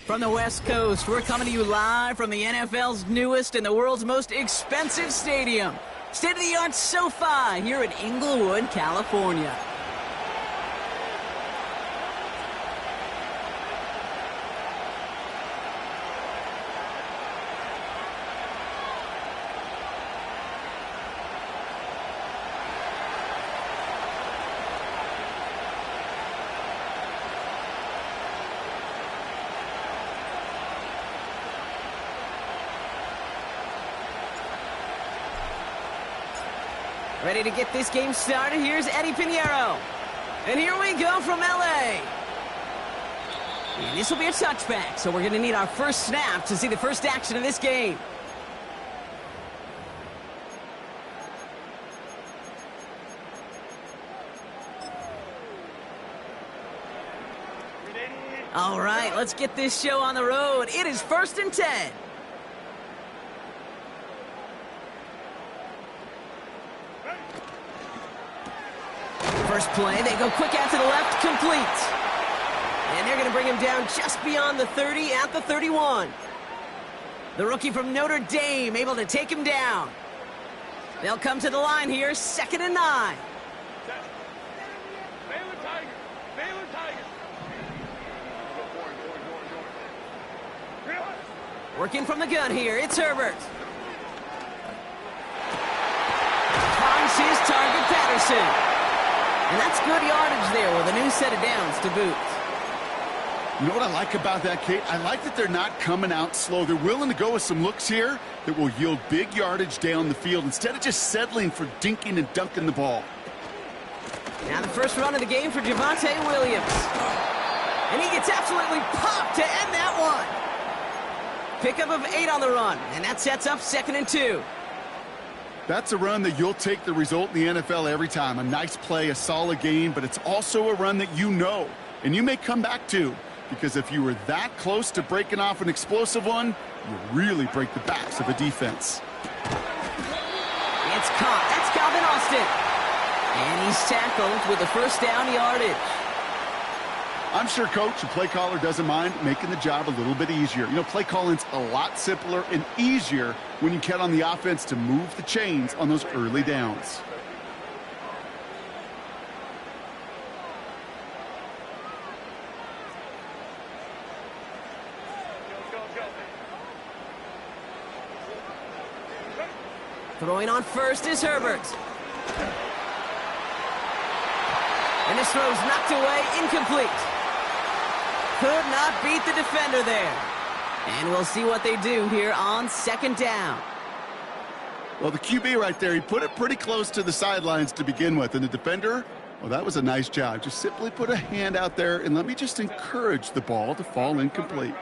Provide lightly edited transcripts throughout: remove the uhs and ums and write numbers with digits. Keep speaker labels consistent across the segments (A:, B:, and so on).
A: From the West Coast, we're coming to you live from the NFL's newest and the world's most expensive stadium, state-of-the-art SoFi here in Inglewood, California. Ready to get this game started. Here's Eddie Pinheiro. And here we go from LA. And this will be a touchback, so we're going to need our first snap to see the first action of this game. All right, let's get this show on the road. It is 1st and 10. First play, they go quick out to the left, complete. And they're going to bring him down just beyond the 30 at the 31. The rookie from Notre Dame able to take him down. They'll come to the line here, 2nd and 9.
B: Baylor Tiger.
A: Working from the gun here, it's Herbert. Finds his target, Patterson. And that's good yardage there with a new set of downs to boot.
C: You know what I like about that, Kate? I like that they're not coming out slow. They're willing to go with some looks here that will yield big yardage down the field instead of just settling for dinking and dunking the ball.
A: Now the first run of the game for Javonte Williams. And he gets absolutely popped to end that one. Pickup of 8 on the run, and that sets up 2nd and 2.
C: That's a run that you'll take the result in the NFL every time. A nice play, a solid game, but it's also a run that you know, and you may come back to, because if you were that close to breaking off an explosive one, you really break the backs of a defense.
A: It's caught. That's Calvin Austin. And he's tackled with the first down yardage.
C: I'm sure coach and play caller doesn't mind making the job a little bit easier. You know, play calling's a lot simpler and easier when you count on the offense to move the chains on those early downs.
A: Throwing on first is Herbert. And this throw's knocked away, incomplete. Could not beat the defender there. And we'll see what they do here on 2nd down.
C: Well, the QB right there, he put it pretty close to the sidelines to begin with. And the defender, well, that was a nice job. Just simply put a hand out there and let me just encourage the ball to fall incomplete.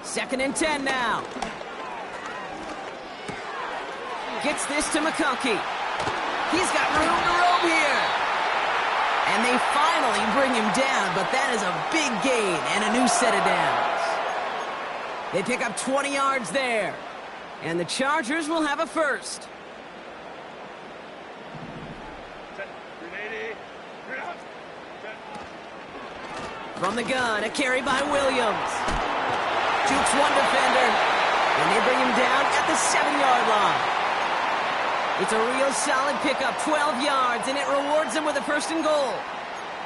A: 2nd and 10 now. Gets this to McConkey. He's got room to roam here. And they finally bring him down, but that is a big gain and a new set of downs. They pick up 20 yards there. And the Chargers will have a first. From the gun, a carry by Williams. Jukes one defender, and they bring him down at the 7-yard line. It's a real solid pickup, 12 yards, and it rewards them with a 1st and goal.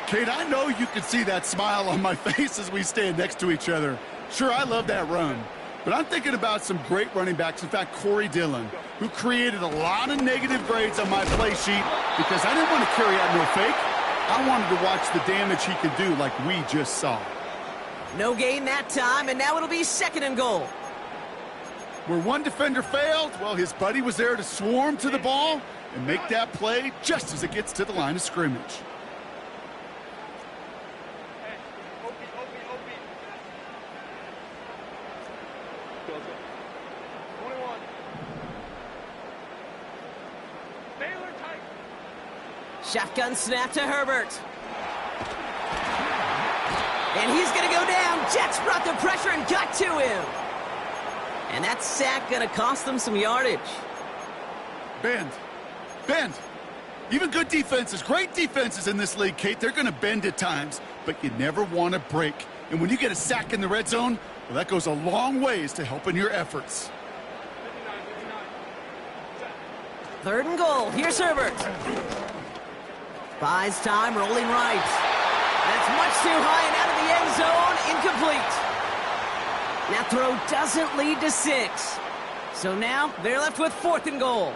C: Kate, I know you can see that smile on my face as we stand next to each other. Sure, I love that run. But I'm thinking about some great running backs. In fact, Corey Dillon, who created a lot of negative grades on my play sheet because I didn't want to carry out no fake. I wanted to watch the damage he could do like we just saw.
A: No gain that time, and now it'll be 2nd and goal.
C: Where one defender failed, well, his buddy was there to swarm to the ball and make that play just as it gets to the line of scrimmage.
A: Shotgun snap to Herbert. And he's going to go down. Jets brought the pressure and got to him. And that sack going to cost them some yardage.
C: Bend. Even good defenses, great defenses in this league, Kate, they're going to bend at times, but you never want to break. And when you get a sack in the red zone, well, that goes a long ways to helping your efforts.
A: 3rd and goal. Here's Herbert. Buys time, rolling right. That's much too high and out of the end zone. Incomplete. That throw doesn't lead to 6. So now they're left with 4th and goal.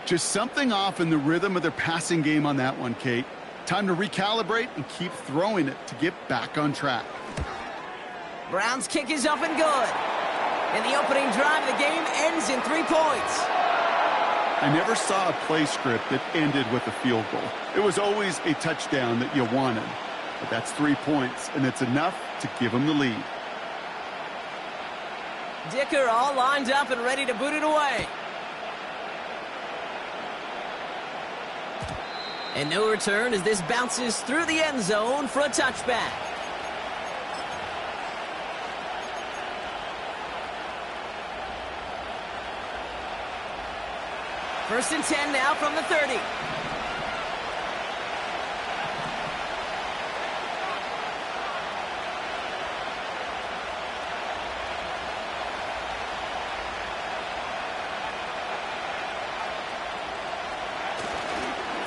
C: Just something off in the rhythm of their passing game on that one, Kate. Time to recalibrate and keep throwing it to get back on track.
A: Brown's kick is up and good. And the opening drive of the game ends in 3 points.
C: I never saw a play script that ended with a field goal. It was always a touchdown that you wanted. But that's 3 points, and it's enough to give them the lead.
A: Dicker all lined up and ready to boot it away. And no return as this bounces through the end zone for a touchback. First and 10 now from the 30.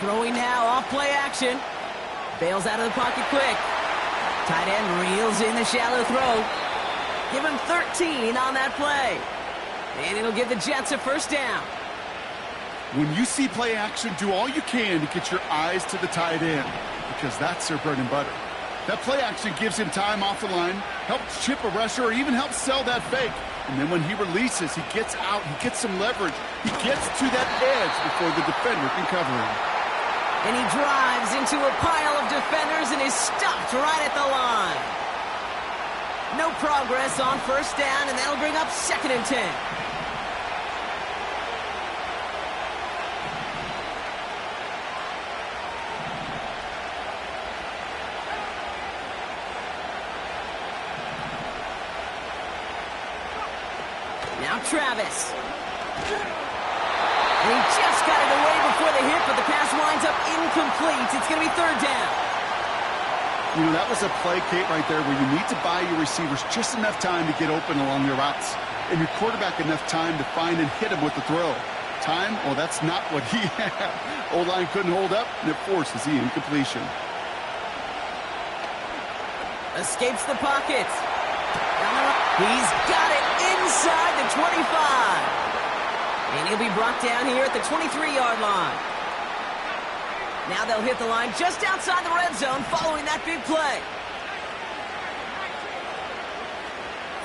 A: Throwing now, off play action. Bails out of the pocket quick. Tight end reels in the shallow throw. Give him 13 on that play. And it'll give the Jets a 1st down.
C: When you see play action, do all you can to get your eyes to the tight end because that's their bread and butter. That play action gives him time off the line, helps chip a rusher, or even helps sell that fake. And then when he releases, he gets out, he gets some leverage. He gets to that edge before the defender can cover him.
A: And he drives into a pile of defenders and is stopped right at the line. No progress on 1st down, and that'll bring up 2nd and 10. Now Travis. And he just got it away before the hit, but the pass winds up incomplete. It's going to be 3rd down.
C: You know, that was a play, Kate, right there where you need to buy your receivers just enough time to get open along their routes. And your quarterback enough time to find and hit him with the throw. Time? Well, that's not what he had. O-line couldn't hold up, and it forces the incompletion.
A: Escapes the pocket. He's got it inside the 25. And he'll be brought down here at the 23-yard line. Now they'll hit the line just outside the red zone following that big play.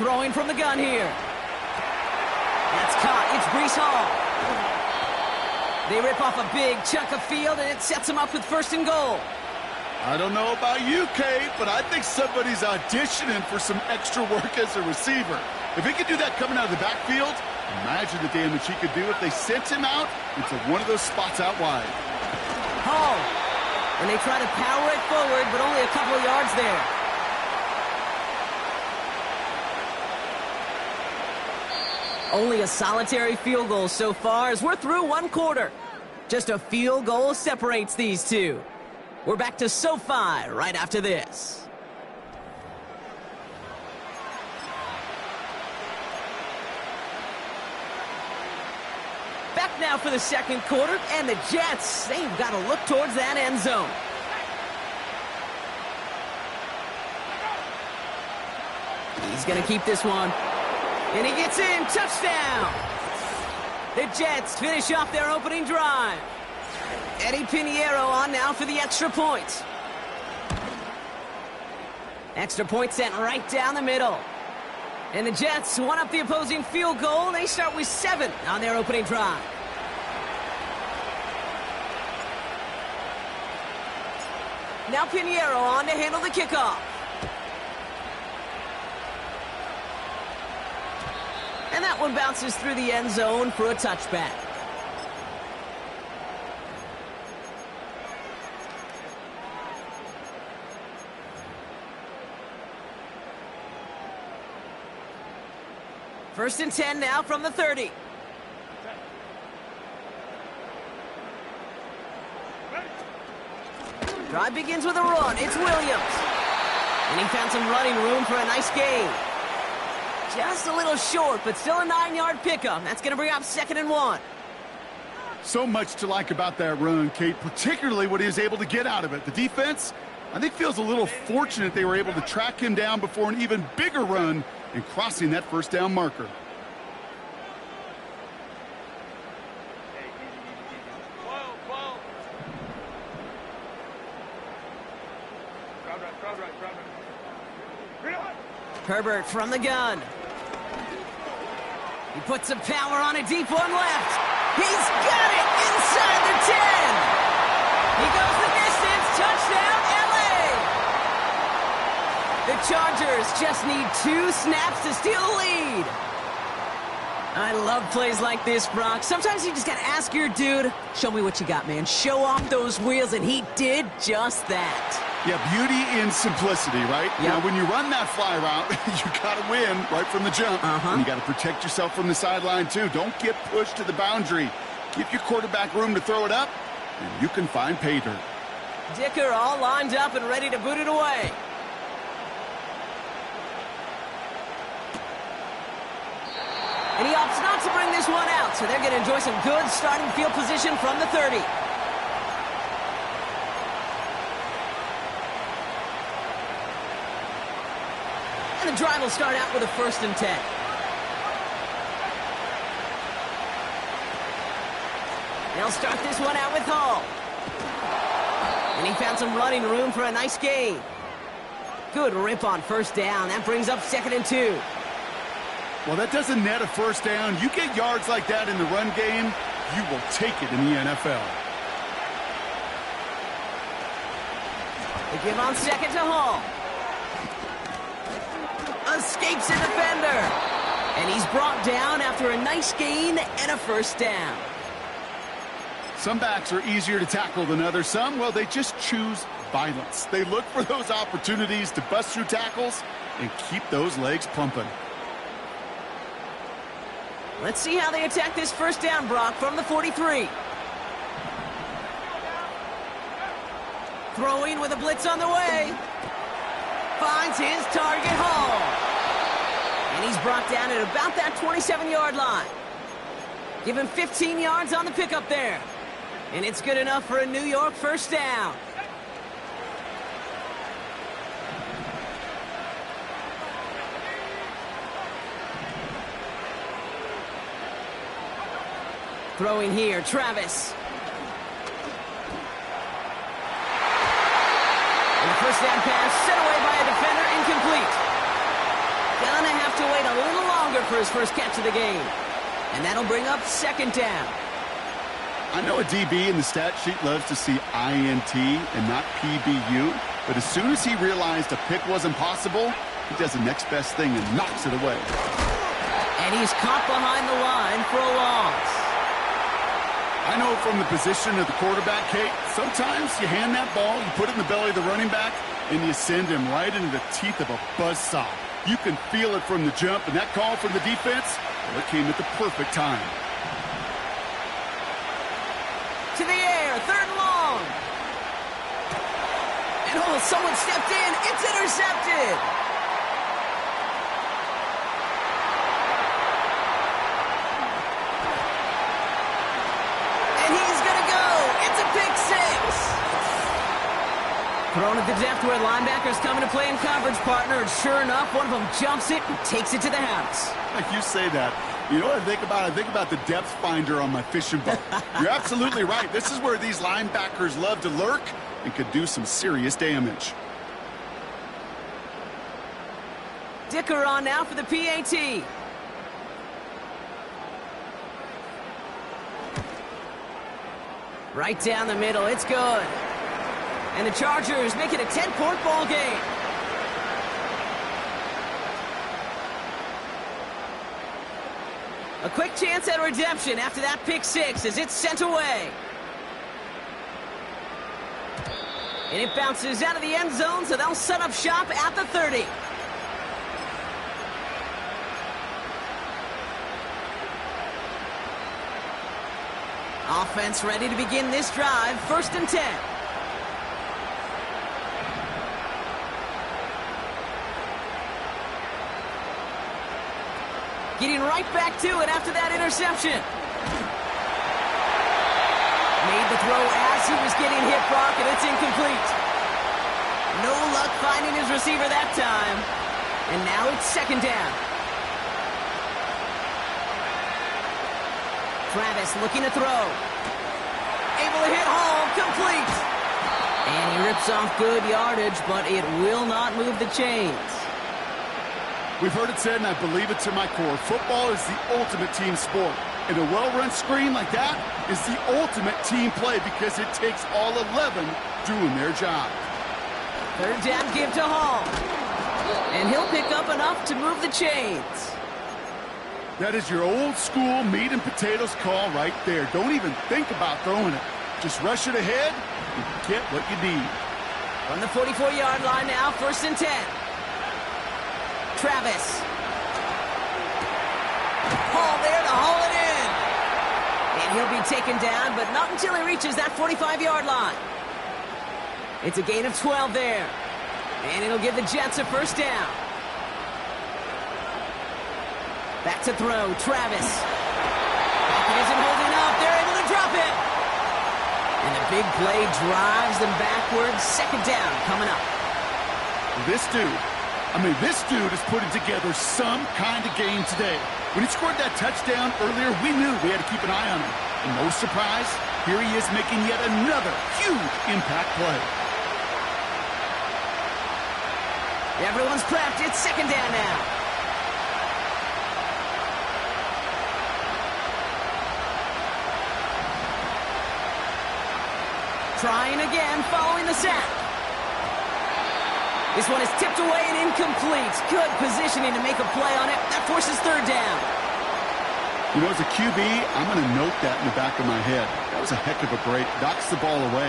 A: Throwing from the gun here. That's caught. It's Breece Hall. They rip off a big chunk of field, and it sets them up with 1st and goal.
C: I don't know about you, Kate, but I think somebody's auditioning for some extra work as a receiver. If he could do that coming out of the backfield, imagine the damage he could do if they sent him out into one of those spots out wide.
A: Hall. And they try to power it forward, but only a couple of yards there. Only a solitary field goal so far as we're through 1 quarter. Just a field goal separates these two. We're back to SoFi right after this. Now for the second quarter, and the Jets, they've got to look towards that end zone. He's going to keep this one. And he gets in. Touchdown. The Jets finish off their opening drive. Eddie Pinheiro on now for the extra point. Extra point sent right down the middle. And the Jets one up the opposing field goal. They start with 7 on their opening drive. Now Pinheiro on to handle the kickoff. And that one bounces through the end zone for a touchback. First and 10 now from the 30. Drive begins with a run. It's Williams. And he found some running room for a nice gain. Just a little short, but still a 9-yard pickup. That's going to bring up 2nd and 1.
C: So much to like about that run, Kate, particularly what he was able to get out of it. The defense, I think, feels a little fortunate they were able to track him down before an even bigger run and crossing that first down marker.
A: Herbert from the gun. He puts some power on a deep one left. He's got it inside the 10. He goes the distance. Touchdown, LA. The Chargers just need 2 snaps to steal the lead. I love plays like this, Brock. Sometimes you just got to ask your dude, show me what you got, man. Show off those wheels, and he did just that.
C: Yeah, beauty in simplicity, right?
A: Yep.
C: Now, when you run that fly route, you got to win right from the jump. And you got to protect yourself from the sideline, too. Don't get pushed to the boundary. Give your quarterback room to throw it up, and you can find pay dirt.
A: Dicker all lined up and ready to boot it away. And he opts not to bring this one out, so they're going to enjoy some good starting field position from the 30. And the drive will start out with a 1st and 10. They'll start this one out with Hall. And he found some running room for a nice gain. Good rip on 1st down. That brings up 2nd and 2.
C: Well, that doesn't net a 1st down. You get yards like that in the run game, you will take it in the NFL.
A: They give on 2nd to Hall. Escapes a defender. And he's brought down after a nice gain and a 1st down.
C: Some backs are easier to tackle than others. Some, well, they just choose violence. They look for those opportunities to bust through tackles and keep those legs pumping.
A: Let's see how they attack this 1st down, Brock, from the 43. Throwing with a blitz on the way. Finds his target, Hall. And he's brought down at about that 27-yard line. Give him 15 yards on the pickup there. And it's good enough for a New York 1st down. Throwing here, Travis. And the 1st down pass set away by a defender, incomplete. Gonna have to wait a little longer for his first catch of the game. And that'll bring up 2nd down.
C: I know a DB in the stat sheet loves to see INT and not PBU, but as soon as he realized a pick wasn't possible, he does the next best thing and knocks it away.
A: And he's caught behind the line for a loss.
C: I know from the position of the quarterback, Kate, sometimes you hand that ball, you put it in the belly of the running back, and you send him right into the teeth of a buzzsaw. You can feel it from the jump, and that call from the defense, well, it came at the perfect time.
A: To the air, 3rd and long. And oh, someone stepped in. It's intercepted. Thrown at the depth where linebackers coming to play in coverage, partner. And sure enough, one of them jumps it and takes it to the house.
C: You say that. You know what I think about? I think about the depth finder on my fishing boat. You're absolutely right. This is where these linebackers love to lurk and could do some serious damage.
A: Dicker on now for the PAT. Right down the middle. It's good. And the Chargers make it a 10-point ball game. A quick chance at redemption after that pick six as it's sent away. And it bounces out of the end zone, so they'll set up shop at the 30. Offense ready to begin this drive. 1st and 10. Getting right back to it after that interception. Made the throw as he was getting hit, Brock, and it's incomplete. No luck finding his receiver that time. And now it's 2nd down. Travis looking to throw. Able to hit Hall, complete. And he rips off good yardage, but it will not move the chains.
C: We've heard it said, and I believe it to my core, football is the ultimate team sport. And a well-run screen like that is the ultimate team play because it takes all 11 doing their job.
A: 3rd down give to Hall. And he'll pick up enough to move the chains.
C: That is your old school meat and potatoes call right there. Don't even think about throwing it. Just rush it ahead and get what you need.
A: From the 44-yard line now, 1st and 10. Travis. Hall there to haul it in. And he'll be taken down, but not until he reaches that 45-yard line. It's a gain of 12 there. And it'll give the Jets a 1st down. Back to throw, Travis. He isn't holding up. They're able to drop it. And the big play drives them backwards. 2nd down coming up.
C: This dude is putting together some kind of game today. When he scored that touchdown earlier, we knew we had to keep an eye on him. And no surprise, here he is making yet another huge impact play.
A: Everyone's prepped. It's 2nd down now. Trying again, following the sack. This one is tipped away and incomplete. Good positioning to make a play on it. That forces 3rd down.
C: You know, as a QB, I'm going to note that in the back of my head. That was a heck of a break. Knocks the ball away.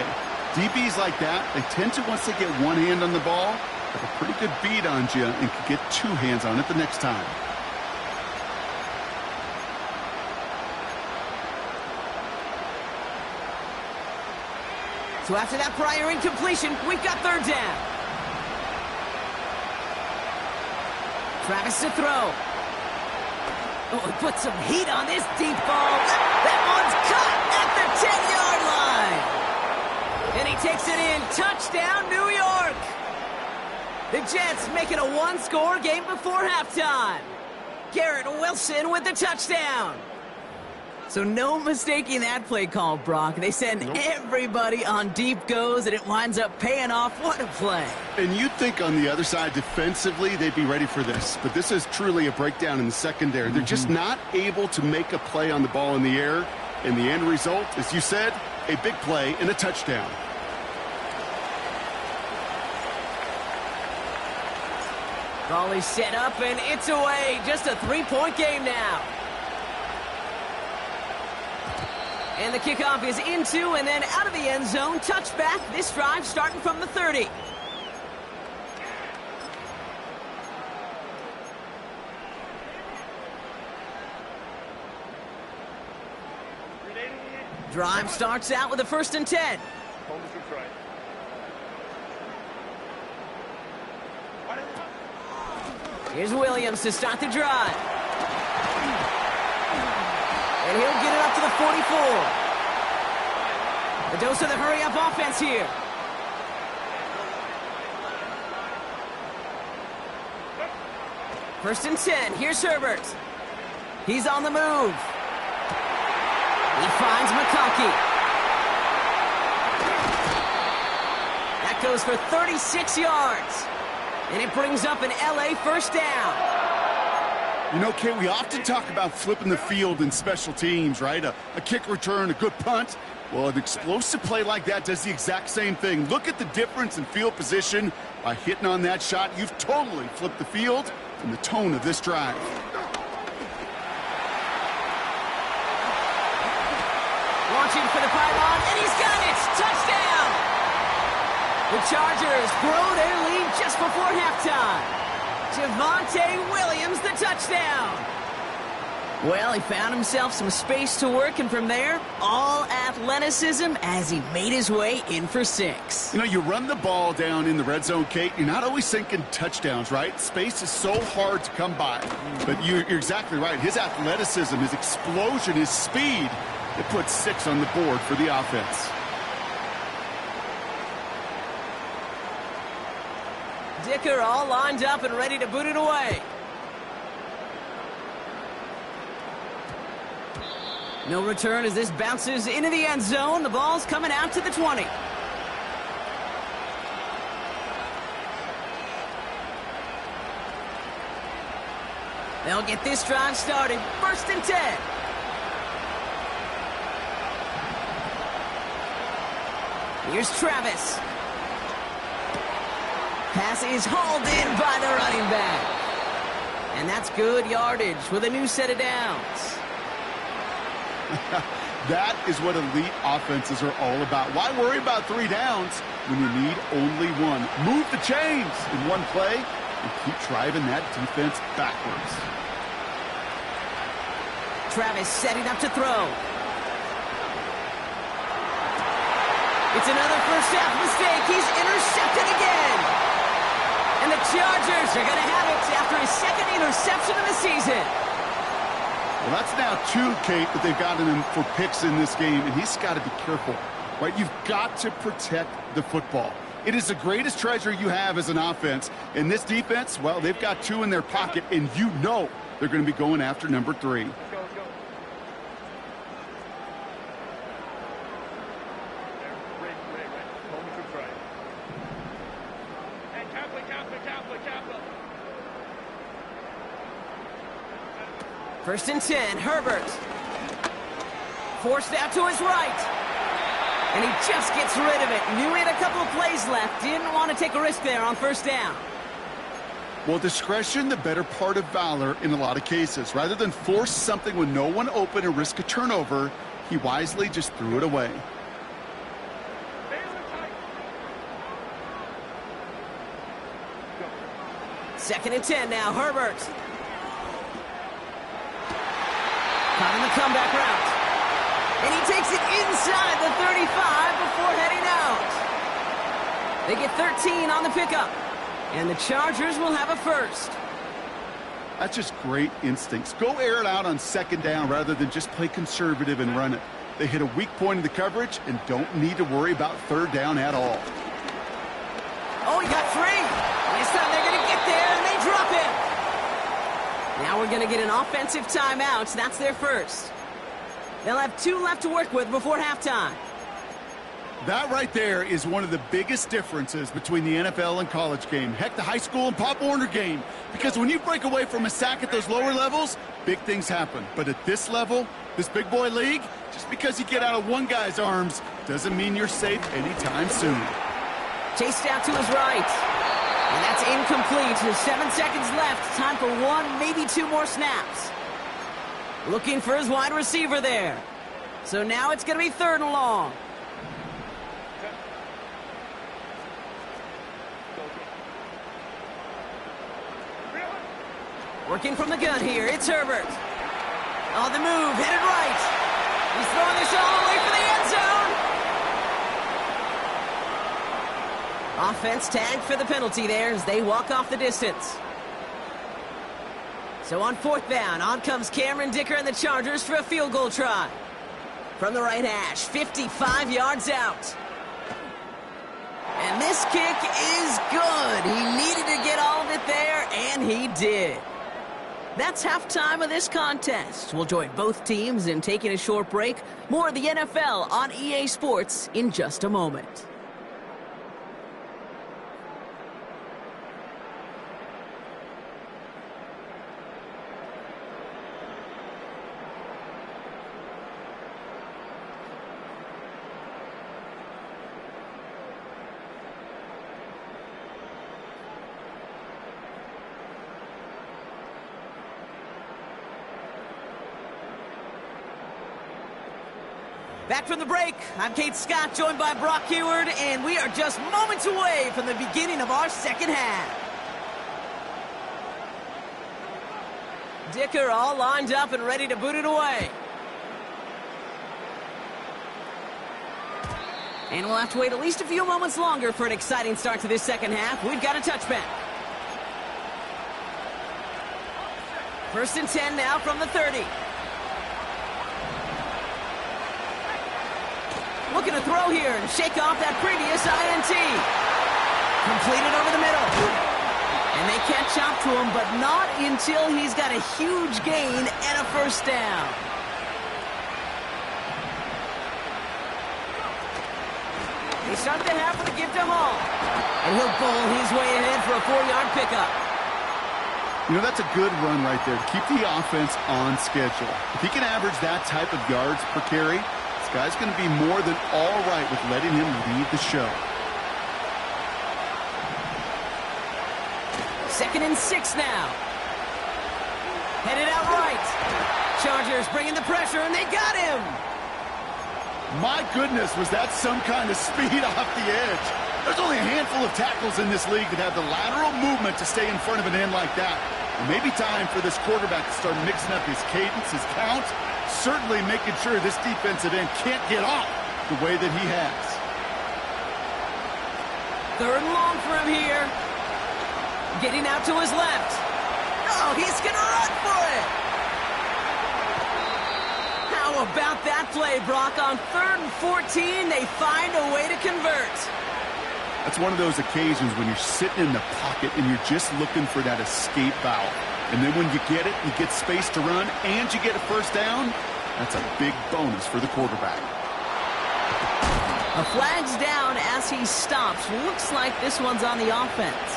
C: DBs like that, they tend to, once they get one hand on the ball, have a pretty good beat on you and can get 2 hands on it the next time.
A: So after that prior incompletion, we've got 3rd down. Travis to throw. Oh, he put some heat on this deep ball. That one's caught at the 10-yard line. And he takes it in. Touchdown, New York. The Jets make it a 1-score game before halftime. Garrett Wilson with the touchdown. So no mistaking that play call, Brock. They send everybody on deep goes, and it winds up paying off. What a play.
C: And you'd think on the other side, defensively, they'd be ready for this. But this is truly a breakdown in the secondary. They're just not able to make a play on the ball in the air. And the end result, as you said, a big play and a touchdown.
A: Volley set up, and it's away. Just a 3-point game now. And the kickoff is into and then out of the end zone. Touchback. This drive starting from the 30. Drive starts out with a 1st and 10. Here's Williams to start the drive. And he'll get it up to the 44. A dose of the hurry-up offense here. First and 10. Here's Herbert. He's on the move. He finds McConkey. That goes for 36 yards. And it brings up an LA first down.
C: You know, Kate, we often talk about flipping the field in special teams, right? A kick return, a good punt. Well, an explosive play like that does the exact same thing. Look at the difference in field position. By hitting on that shot, you've totally flipped the field and the tone of this drive.
A: Launching for the pylon, and he's got it! Touchdown! The Chargers grow their lead just before halftime. Javonte Williams, the touchdown. Well, he found himself some space to work, and from there, all athleticism as he made his way in for 6.
C: You know, you run the ball down in the red zone, Kate, you're not always thinking touchdowns, right? Space is so hard to come by. But you're exactly right. His athleticism, his explosion, his speed, it puts 6 on the board for the offense.
A: Dicker all lined up and ready to boot it away. No return as this bounces into the end zone. The ball's coming out to the 20. They'll get this drive started. First and 10. Here's Travis. Pass is hauled in by the running back. And that's good yardage with a new set of downs.
C: That is what elite offenses are all about. Why worry about 3 downs when you need only 1? Move the chains in one play and keep driving that defense backwards.
A: Travis setting up to throw. It's another first half mistake. He's intercepted again. And the Chargers are going to have it after his second interception of the season.
C: Well, that's now 2, Kate, that they've gotten him for picks in this game, and he's got to be careful, right? You've got to protect the football. It is the greatest treasure you have as an offense. And this defense, well, they've got 2 in their pocket, and you know they're going to be going after number 3.
B: Let's go, let's go. There, right. Moment to try. And Kaplan.
A: First and 10, Herbert. Forced out to his right. And he just gets rid of it. Knew he had a couple of plays left. Didn't want to take a risk there on first down.
C: Well, discretion, the better part of valor in a lot of cases. Rather than force something with no one open and risk a turnover, he wisely just threw it away.
A: Second and 10 now, Herbert. Caught in the comeback route. And he takes it inside the 35 before heading out. They get 13 on the pickup. And the Chargers will have a first.
C: That's just great instincts. Go air it out on second down rather than just play conservative and run it. They hit a weak point in the coverage and don't need to worry about third down at all.
A: Oh, he got free. This time they're going to get there, and they drop him. Now we're going to get an offensive timeout. That's their first. They'll have 2 left to work with before halftime.
C: That right there is one of the biggest differences between the NFL and college game. Heck, the high school and Pop Warner game. Because when you break away from a sack at those lower levels, big things happen. But at this level, this big boy league, just because you get out of one guy's arms doesn't mean you're safe anytime soon.
A: Chased out to his right. And that's incomplete. There's 7 seconds left. Time for 1, maybe 2 more snaps. Looking for his wide receiver there. So now it's going to be 3rd and long. Working from the gun here, it's Herbert. On the move, headed right. He's throwing this all the way for the end zone. Offense tagged for the penalty there as they walk off the distance. So on 4th down, on comes Cameron Dicker and the Chargers for a field goal try. From the right hash, 55 yards out. And this kick is good. He needed to get all of it there, and he did. That's halftime of this contest. We'll join both teams in taking a short break. More of the NFL on EA Sports in just a moment. Back from the break, I'm Kate Scott, joined by Brock Heward, and we are just moments away from the beginning of our second half. Dicker all lined up and ready to boot it away. And we'll have to wait at least a few moments longer for an exciting start to this second half. We've got a touchback. 1st and 10 now from the 30. Looking to throw here and shake off that previous INT. Completed over the middle. And they catch up to him, but not until he's got a huge gain and a first down. They start the half with a give to Hall. And he'll bowl his way ahead for a 4-yard pickup.
C: You know, that's a good run right there to keep the offense on schedule. If he can average that type of yards per carry, this guy's going to be more than all right with letting him lead the show.
A: 2nd and 6 now. Headed out right. Chargers bringing the pressure, and they got him.
C: My goodness, was that some kind of speed off the edge. There's only a handful of tackles in this league that have the lateral movement to stay in front of an end like that. It may be time for this quarterback to start mixing up his cadence, his count, certainly making sure this defensive end can't get off the way that he has.
A: 3rd and long for him here. Getting out to his left. Oh, he's going to run for it. How about that play, Brock? On 3rd and 14, they find a way to convert.
C: That's one of those occasions when you're sitting in the pocket and you're just looking for that escape valve. And then when you get it, you get space to run, and you get a first down, that's a big bonus for the quarterback.
A: A flag's down as he stops. Looks like this one's on the offense.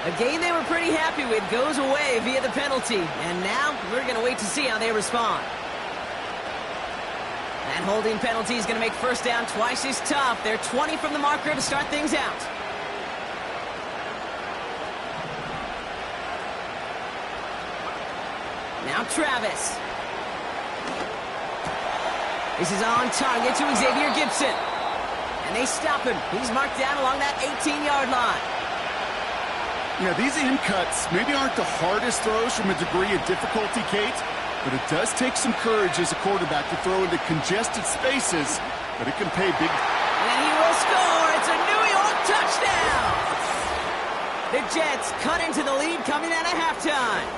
A: A game they were pretty happy with goes away via the penalty. And now we're going to wait to see how they respond. That holding penalty is going to make first down twice as tough. They're 20 from the marker to start things out. Now Travis. This is on target to Xavier Gibson. And they stop him. He's marked down along that 18-yard line.
C: Yeah, these in cuts maybe aren't the hardest throws from a degree of difficulty, Kate, but it does take some courage as a quarterback to throw into congested spaces, but it can pay big.
A: And he will score. It's a New York touchdown. The Jets cut into the lead coming out of halftime.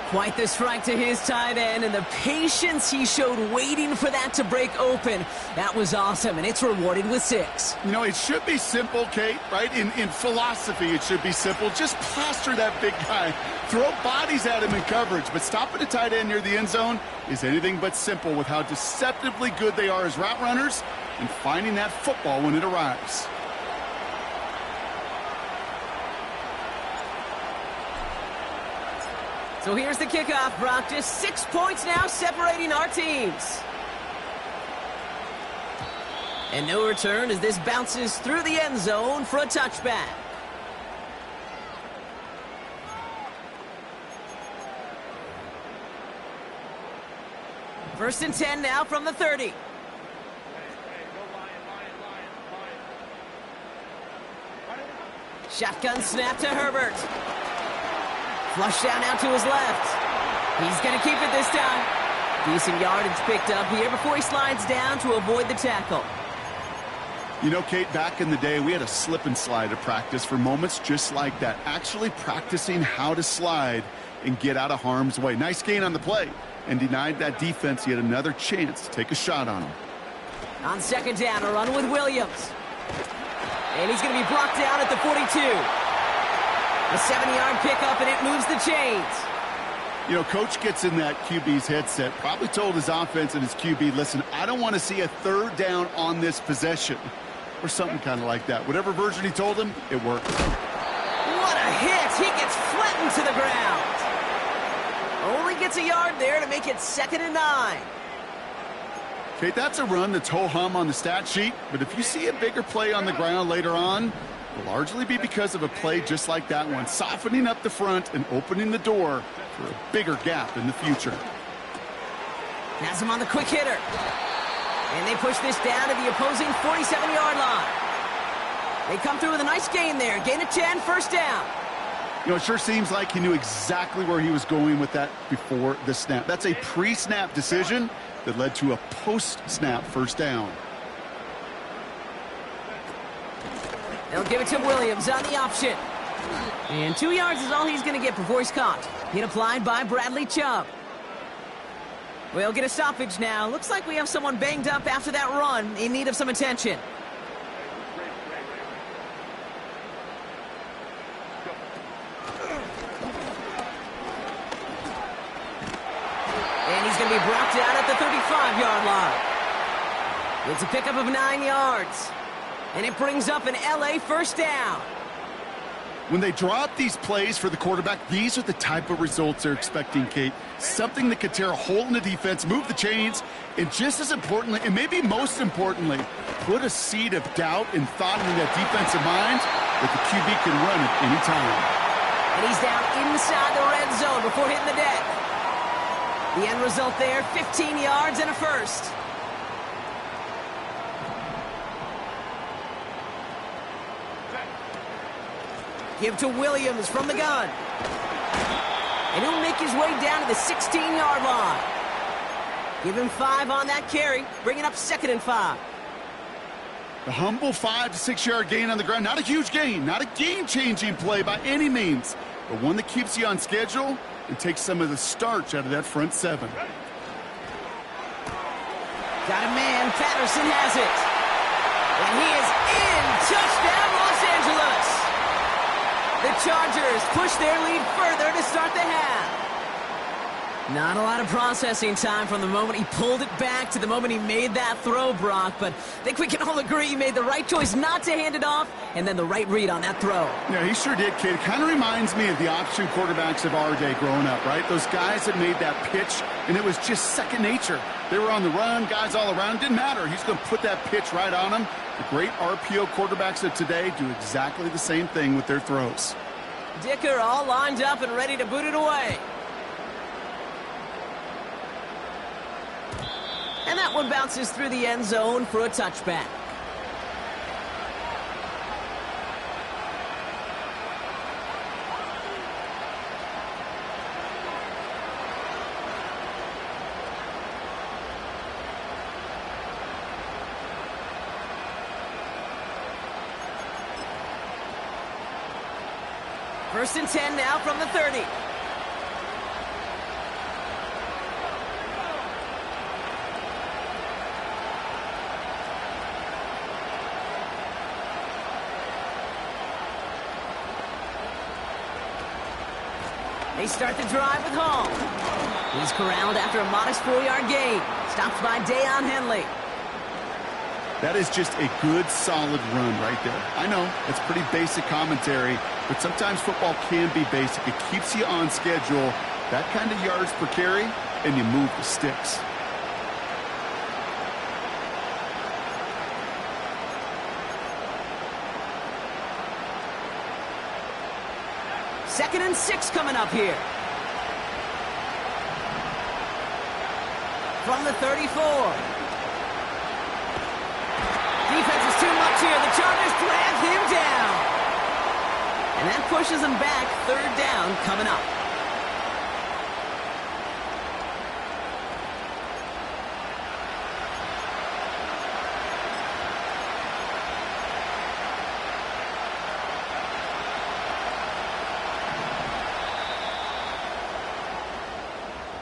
A: Quite the strike to his tight end, and the patience he showed waiting for that to break open. That was awesome, and it's rewarded with 6.
C: You know, it should be simple, Kate, right? In philosophy, it should be simple. Just plaster that big guy. Throw bodies at him in coverage, but stopping a tight end near the end zone is anything but simple with how deceptively good they are as route runners and finding that football when it arrives.
A: So here's the kickoff, Brock. Just 6 points now separating our teams. And no return as this bounces through the end zone for a touchback. First and 10 now from the 30. Shotgun snap to Herbert. Flush down out to his left. He's going to keep it this time. Decent yardage picked up here before he slides down to avoid the tackle.
C: You know, Kate, back in the day, we had a slip and slide to practice for moments just like that. Actually practicing how to slide and get out of harm's way. Nice gain on the play, and denied that defense yet another chance to take a shot on him.
A: On second down, a run with Williams. And he's going to be brought down at the 42. A 7-yard pickup, and it moves the chains.
C: You know, coach gets in that QB's headset, probably told his offense and his QB, listen, I don't want to see a third down on this possession, or something kind of like that. Whatever version he told him, it worked.
A: What a hit! He gets flattened to the ground. Only gets a yard there to make it 2nd and 9.
C: Okay, that's a run that's ho-hum on the stat sheet, but if you see a bigger play on the ground later on, it'll largely be because of a play just like that one, softening up the front and opening the door for a bigger gap in the future.
A: Has him on the quick hitter. And they push this down to the opposing 47-yard line. They come through with a nice gain there. Gain of 10, first down.
C: You know, it sure seems like he knew exactly where he was going with that before the snap. That's a pre-snap decision that led to a post-snap first down.
A: They'll give it to Williams on the option. And 2 yards is all he's going to get before he's caught. Hit applied by Bradley Chubb. We'll get a stoppage now. Looks like we have someone banged up after that run, in need of some attention. And he's going to be brought down at the 35-yard line. It's a pickup of 9 yards. And it brings up an LA first down.
C: When they draw up these plays for the quarterback, these are the type of results they're expecting, Kate. Something that could tear a hole in the defense, move the chains, and just as importantly, and maybe most importantly, put a seed of doubt and thought into that defensive mind that the QB can run at any time.
A: And he's down inside the red zone before hitting the deck. The end result there, 15 yards and a first. Give to Williams from the gun. And he'll make his way down to the 16-yard line. Give him 5 on that carry, bringing up 2nd and 5.
C: The humble 5 to 6 yard gain on the ground. Not a huge gain, not a game-changing play by any means, but one that keeps you on schedule and takes some of the starch out of that front 7.
A: Got a man, Patterson has it. And he is in. Touchdown, Los Angeles. The Chargers push their lead further to start the half. Not a lot of processing time from the moment he pulled it back to the moment he made that throw, Brock. But I think we can all agree he made the right choice not to hand it off, and then the right read on that throw.
C: Yeah, he sure did, kid. It kind of reminds me of the option quarterbacks of our day growing up, right? Those guys that made that pitch, and it was just second nature. They were on the run, guys all around. It didn't matter. He's going to put that pitch right on them. The great RPO quarterbacks of today do exactly the same thing with their throws.
A: Dicker all lined up and ready to boot it away. And that one bounces through the end zone for a touchback. First and 10 now from the 30. They start the drive with Hall. He's corralled after a modest 4-yard gain. Stopped by Deion Henley.
C: That is just a good, solid run right there. I know, it's pretty basic commentary, but sometimes football can be basic. It keeps you on schedule, that kind of yards per carry, and you move the sticks.
A: Second and 6 coming up here. From the 34. Defense is too much here. The Chargers drag him down. And that pushes him back. 3rd down coming up.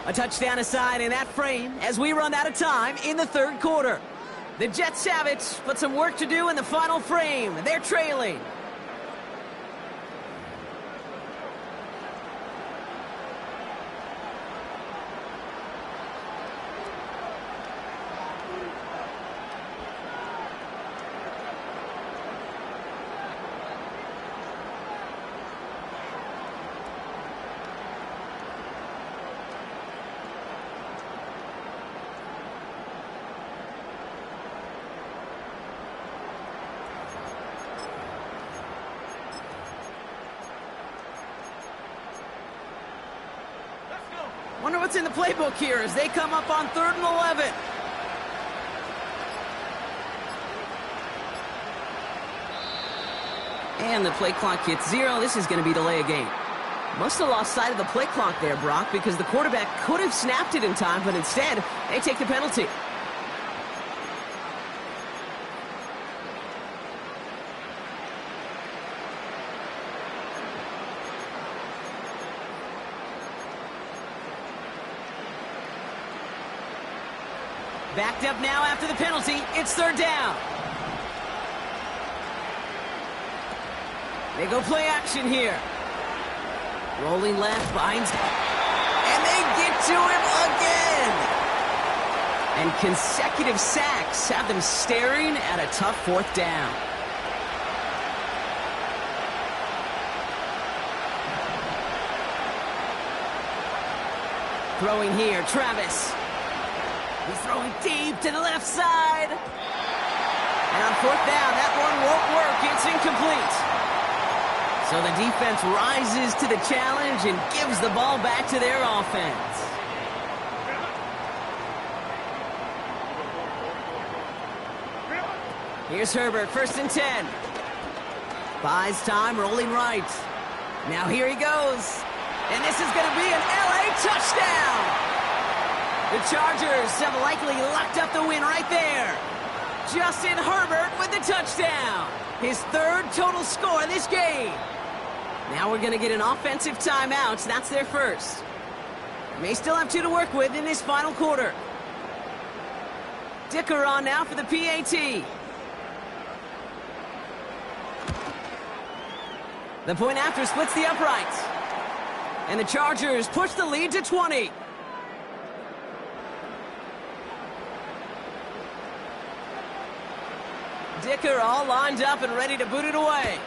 A: A touchdown aside in that frame as we run out of time in the 3rd quarter. The Jets have it, but some work to do in the final frame. They're trailing. Wonder what's in the playbook here as they come up on 3rd and 11. And the play clock hits 0. This is going to be delay a game. Must have lost sight of the play clock there, Brock, because the quarterback could have snapped it in time, but instead, they take the penalty. Backed up now after the penalty. It's 3rd down. They go play action here. Rolling left, finds, and they get to him again. And consecutive sacks have them staring at a tough 4th down. Throwing here, Travis. He's throwing deep to the left side. And on 4th down, that one won't work. It's incomplete. So the defense rises to the challenge and gives the ball back to their offense. Here's Herbert, 1st and 10. Buys time, rolling right. Now here he goes. And this is going to be an LA touchdown. The Chargers have likely locked up the win right there. Justin Herbert with the touchdown. His 3rd total score this game. Now we're going to get an offensive timeout. That's their first. May still have 2 to work with in this final quarter. Dicker on now for the PAT. The point after splits the uprights. And the Chargers push the lead to 20. Dicker all lined up and ready to boot it away.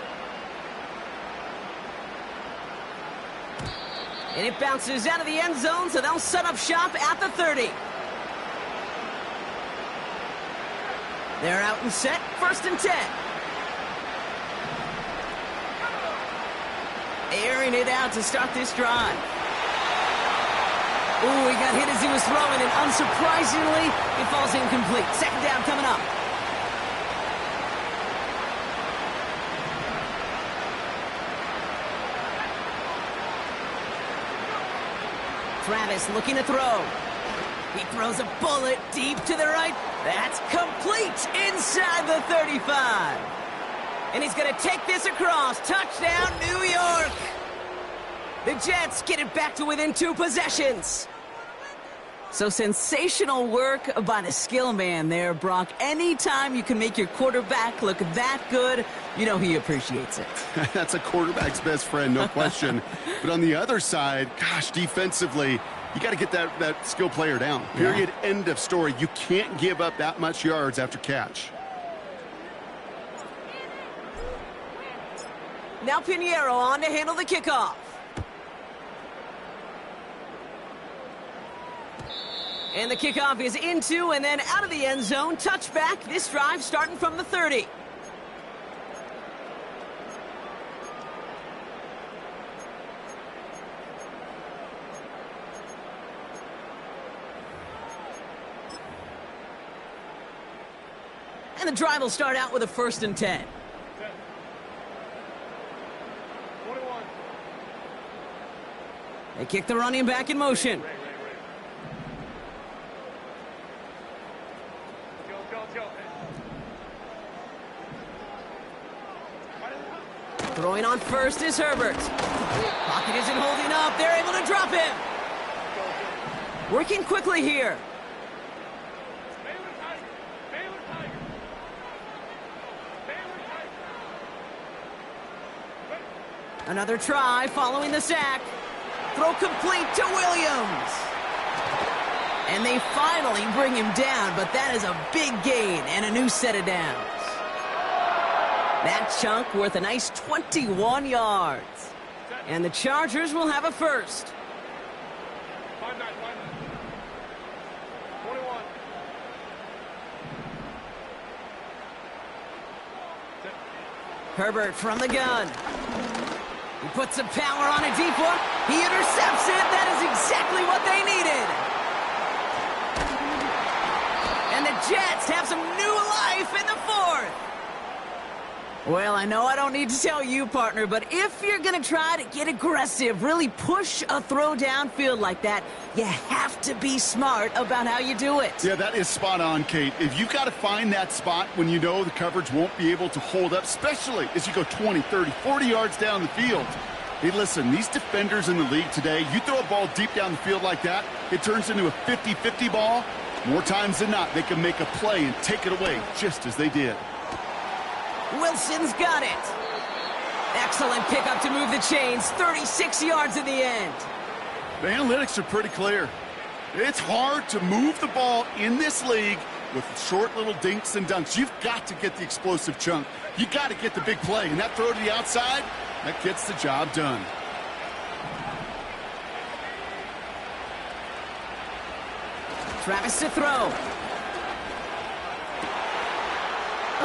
A: And it bounces out of the end zone, so they'll set up shop at the 30. They're out and set, 1st and 10. Airing it out to start this drive. Ooh, he got hit as he was throwing, and unsurprisingly, it falls incomplete. 2nd down coming up. Travis looking to throw. He throws a bullet deep to the right. That's complete inside the 35. And he's going to take this across. Touchdown, New York. The Jets get it back to within 2 possessions. So sensational work by the skill man there, Brock. Anytime you can make your quarterback look that good, you know he appreciates it.
C: That's a quarterback's best friend, no question. But on the other side, gosh, defensively, you got to get that skill player down. Period, end of story. You can't give up that much yards after catch.
A: Now Pinheiro on to handle the kickoff. And the kickoff is into and then out of the end zone. Touchback. This drive starting from the 30. And the drive will start out with a 1st and 10.
B: 21.
A: They kick the running back in motion. Throwing on 1st is Herbert. Pocket isn't holding up. They're able to drop him. Working quickly here. Another try following the sack. Throw complete to Williams. And they finally bring him down, but that is a big gain and a new set of downs. That chunk worth a nice 21 yards. And the Chargers will have a first.
B: 5-9. 21.
A: Herbert from the gun. He puts some power on a deep one. He intercepts it. That is exactly what they needed. And the Jets have some new life in the fourth. Well, I know I don't need to tell you, partner, but if you're going to try to get aggressive, really push a throw downfield like that, you have to be smart about how you do it.
C: Yeah, that is spot on, Kate. If you've got to find that spot when you know the coverage won't be able to hold up, especially as you go 20, 30, 40 yards down the field. Hey, listen, these defenders in the league today, you throw a ball deep down the field like that, it turns into a 50-50 ball. More times than not, they can make a play and take it away just as they did.
A: Wilson's got it. Excellent pickup to move the chains. 36 yards in the end.
C: The analytics are pretty clear. It's hard to move the ball in this league with short little dinks and dunks. You've got to get the explosive chunk. You got to get the big play. And that throw to the outside, that gets the job done.
A: Travis to throw.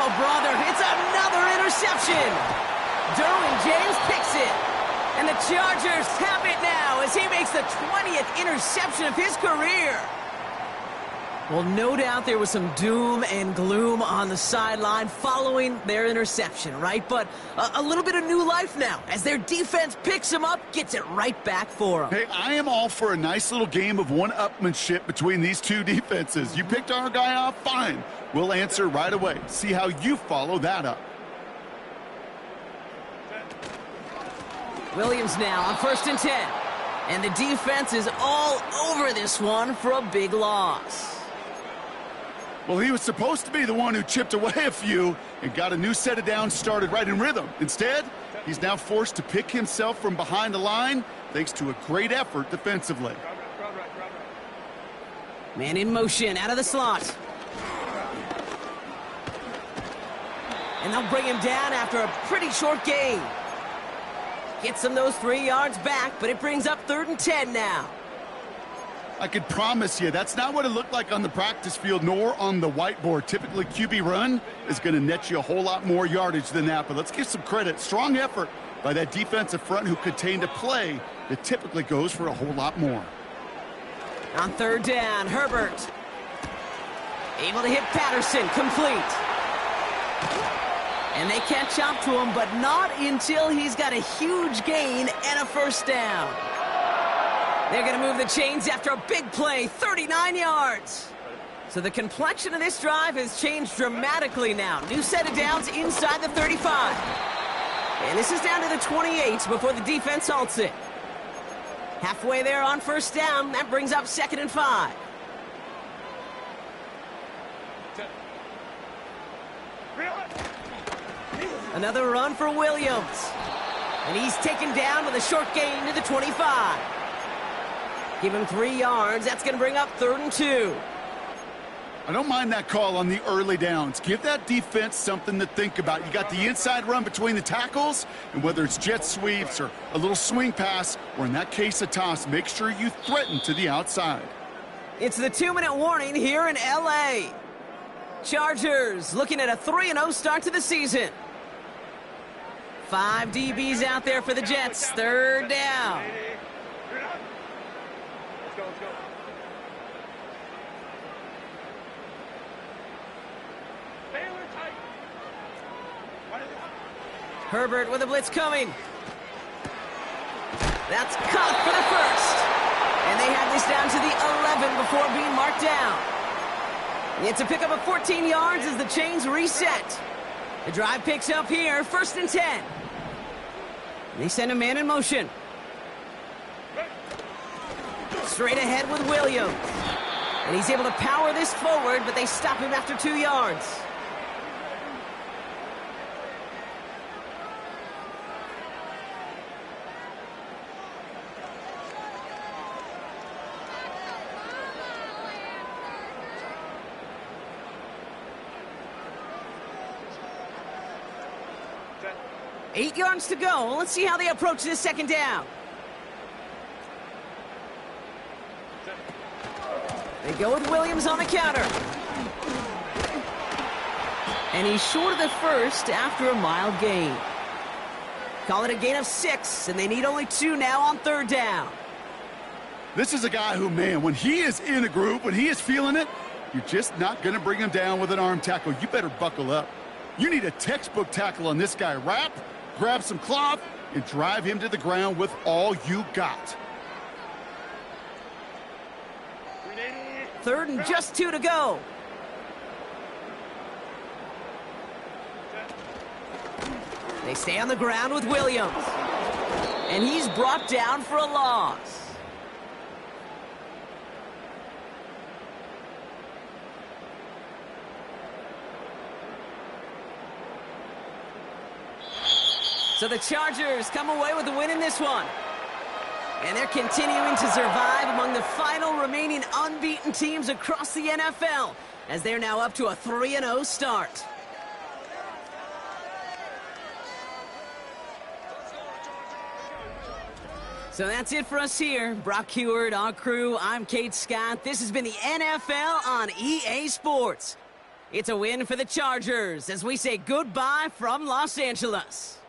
A: Oh, brother, it's another interception. Derwin James picks it. And the Chargers have it now as he makes the 20th interception of his career. Well, no doubt there was some doom and gloom on the sideline following their interception, right? But a little bit of new life now as their defense picks him up, gets it right back for him.
C: Hey, I am all for a nice little game of one-upmanship between these two defenses. You picked our guy off, fine. We'll answer right away. See how you follow that up.
A: Williams now on 1st and 10. And the defense is all over this one for a big loss.
C: Well, he was supposed to be the one who chipped away a few and got a new set of downs started right in rhythm. Instead, he's now forced to pick himself from behind the line thanks to a great effort defensively.
A: Man in motion out of the slot. And they'll bring him down after a pretty short gain. Gets him those 3 yards back, but it brings up 3rd and 10 now.
C: I could promise you that's not what it looked like on the practice field nor on the whiteboard. Typically, QB run is going to net you a whole lot more yardage than that, but let's give some credit. Strong effort by that defensive front who contained a play that typically goes for a whole lot more.
A: On 3rd down, Herbert. Able to hit Patterson, complete. And they catch up to him, but not until he's got a huge gain and a 1st down. They're going to move the chains after a big play, 39 yards. So the complexion of this drive has changed dramatically now. New set of downs inside the 35. And this is down to the 28 before the defense halts it. Halfway there on 1st down, that brings up 2nd and 5. Another run for Williams. And he's taken down with a short gain to the 25. Give him 3 yards. That's going to bring up 3rd and 2.
C: I don't mind that call on the early downs. Give that defense something to think about. You got the inside run between the tackles, and whether it's jet sweeps or a little swing pass, or in that case a toss, make sure you threaten to the outside.
A: It's the 2-minute warning here in L.A. Chargers looking at a 3-0 start to the season. 5 DBs out there for the Jets. 3rd down.
B: Let's go. Taylor tight.
A: Herbert with a blitz coming. That's caught for the 1st. And they have this down to the 11 before being marked down. It's a pickup of 14 yards as the chains reset. The drive picks up here, 1st and 10. They send a man in motion. Straight ahead with Williams. And he's able to power this forward, but they stop him after 2 yards.
B: Set.
A: 8 yards to go. Let's see how they approach this 2nd down. They go with Williams on the counter. And he's short of the 1st after a mild gain. Call it a gain of 6, and they need only 2 now on 3rd down.
C: This is a guy who, man, when he is in a group, when he is feeling it, you're just not going to bring him down with an arm tackle. You better buckle up. You need a textbook tackle on this guy. Wrap, grab some cloth, and drive him to the ground with all you got.
A: 3rd and just 2 to go. They stay on the ground with Williams. And he's brought down for a loss. So the Chargers come away with the win in this one. And they're continuing to survive among the final remaining unbeaten teams across the NFL, as they're now up to a 3-0 start. So that's it for us here. Brock Heward, our crew, I'm Kate Scott. This has been the NFL on EA Sports. It's a win for the Chargers as we say goodbye from Los Angeles.